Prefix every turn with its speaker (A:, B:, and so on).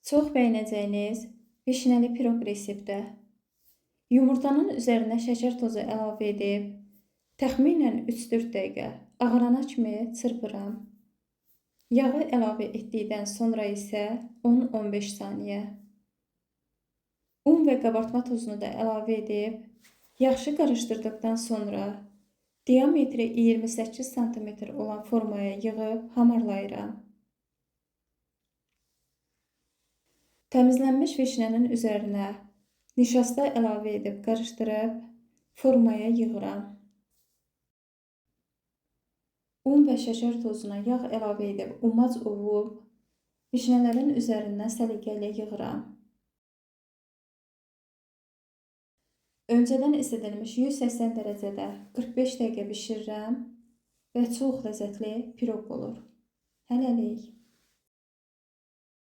A: Çox bəyənəcəyiniz vişnəli piroq resepti. Yumurtanın üzərinə şəkər tozu əlavə edib, təxminən 3-4 dəqiqə ağarana kimi çırpıram. Yağı əlavə etdikdən sonra isə 10-15 saniyə. Un və qabartma tozunu da əlavə edib, yaxşı qarışdırdıqdan sonra diametri 28 sm olan formaya yığıb hamarlayıram. Təmizlənmiş vişnənin üzərinə nişasta əlavə edib qarışdırıb formaya yığıram. Un və şəkər tozuna yağ əlavə edib umac ovub vişnələrin üzərindən səliqəylə yığıram. Öncədən isədilmiş 180 dərəcədə 45 dəqiqə bişirirəm və çox ləzzətli piroq olur. Hələlik.